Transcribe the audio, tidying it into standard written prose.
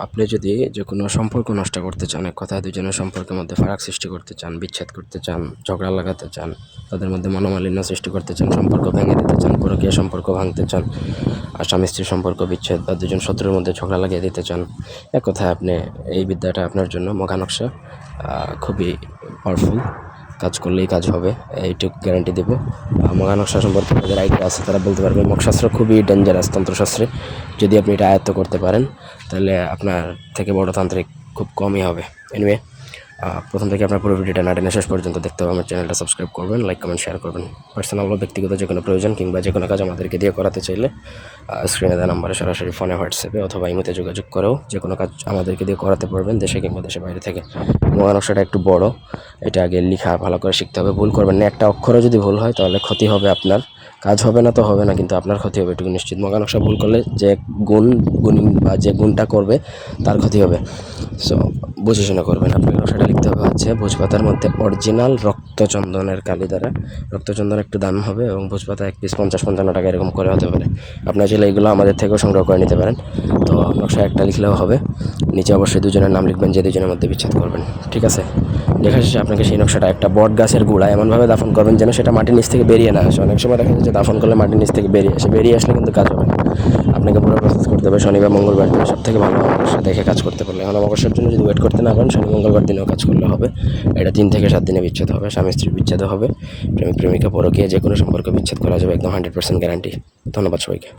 আপনি যদি যে কোনো সম্পর্ক নষ্ট করতে চান, এক কথায় দুজনের সম্পর্কের মধ্যে ফারাক সৃষ্টি করতে চান, বিচ্ছেদ করতে চান, ঝগড়া লাগাতে চান, তাদের মধ্যে মনোমালিন্য সৃষ্টি করতে চান, সম্পর্ক ভেঙে দিতে চান, পরকীয়া সম্পর্ক ভাঙতে চান, আর স্বামী স্ত্রীর সম্পর্ক বিচ্ছেদ বা দুজন শত্রুর মধ্যে ঝগড়া লাগিয়ে দিতে চান, এক কথায় আপনি এই বিদ্যাটা আপনার জন্য মগা নকশা খুবই পাওয়ারফুল। কাজ করলেই কাজ হবে, এইটুকু গ্যারান্টি দেব। মগা নকশা সম্পর্কে যাদের আইডিয়া আছে তারা বলতে পারবে। মগশাস্ত্র খুবই ডেঞ্জারাস তন্ত্রশাস্ত্রে। যদি আপনি এটা আয়ত্ত করতে পারেন তাহলে আপনার থেকে বড় তান্ত্রিক খুব কমই হবে। এনিওয়ে, প্রথম থেকে আপনার পুরো ভিডিওটা না টেনে শেষ পর্যন্ত দেখতে হবে। আমার চ্যানেলটা সাবস্ক্রাইব করবেন, লাইক কমেন্ট শেয়ার করবেন। পার্সোনাল বা ব্যক্তিগত যে কোনো প্রয়োজন কিংবা যে কোনো কাজ আমাদেরকে দিয়ে করাতে চাইলে স্ক্রিনে দেওয়া নাম্বারে সরাসরি ফোনে, হোয়াটসঅ্যাপে অথবা ইমোতে যোগাযোগ করেও যে কোনো কাজ আমাদেরকে দিয়ে করাতে পারবেন, দেশে কিংবা দেশের বাইরে থেকে। মগা নকশাটা একটু বড়, এটা আগে লেখা ভালো করে শিখতে হবে। ভুল করবেন না, একটা অক্ষরও যদি ভুল হয় তাহলে ক্ষতি হবে আপনার। কাজ হবে না তো হবে না, কিন্তু আপনার ক্ষতি হবে এটুকু নিশ্চিত। মগা নকশা ভুল করলে যে গুণী বা যে গুণটা করবে তার ক্ষতি হবে। সো বুঝে শুনে করবেন। আপনার নকশাটা লিখতে হবে হচ্ছে ভোজপাতার মধ্যে অরিজিনাল রক্তচন্দনের কালি দ্বারা। রক্তচন্দন একটু দাম হবে এবং ভোজপাতা এক পিস 50-55 টাকা এরকম করে হতে পারে। আপনার চাইলে এইগুলো আমাদের থেকেও সংগ্রহ করে নিতে পারেন। তো নকশা একটা লিখলেও হবে, নিচে অবশ্যই দুজনের নাম লিখবেন যে দুজনের মধ্যে বিচ্ছেদ করবেন। ঠিক আছে? লেখা শেষে আপনাকে সেই নকশাটা একটা বট গাছের গোড়া এমনভাবে দাফন করবেন যেন সেটা মাটির নিচ থেকে বেরিয়ে না আসে। অনেক সময় দেখা যায় যে দাফন করলে মাটির নিচ থেকে বেরিয়ে আসলে কিন্তু কাজ হবে না। আপনাকে পুরো প্রসেস করতে হবে শনিবার মঙ্গলবার দিন, সব থেকে ভালো অমাবস্যা দেখে কাজ করতে পারলে। এখন অমাবস্যার জন্য যদি ওয়েট করতে না পারেন, শনি মঙ্গলবার দিনেও কাজ করলে হবে। এটা 3 থেকে 7 দিনে বিচ্ছেদ হবে, স্বামী স্ত্রীর বিচ্ছেদ হবে, প্রেমিক প্রেমিকা পরকীয়া যে কোনো সম্পর্ক বিচ্ছেদ করা যাবে, একদম 100% গ্যারান্টি। ধন্যবাদ সবাইকে।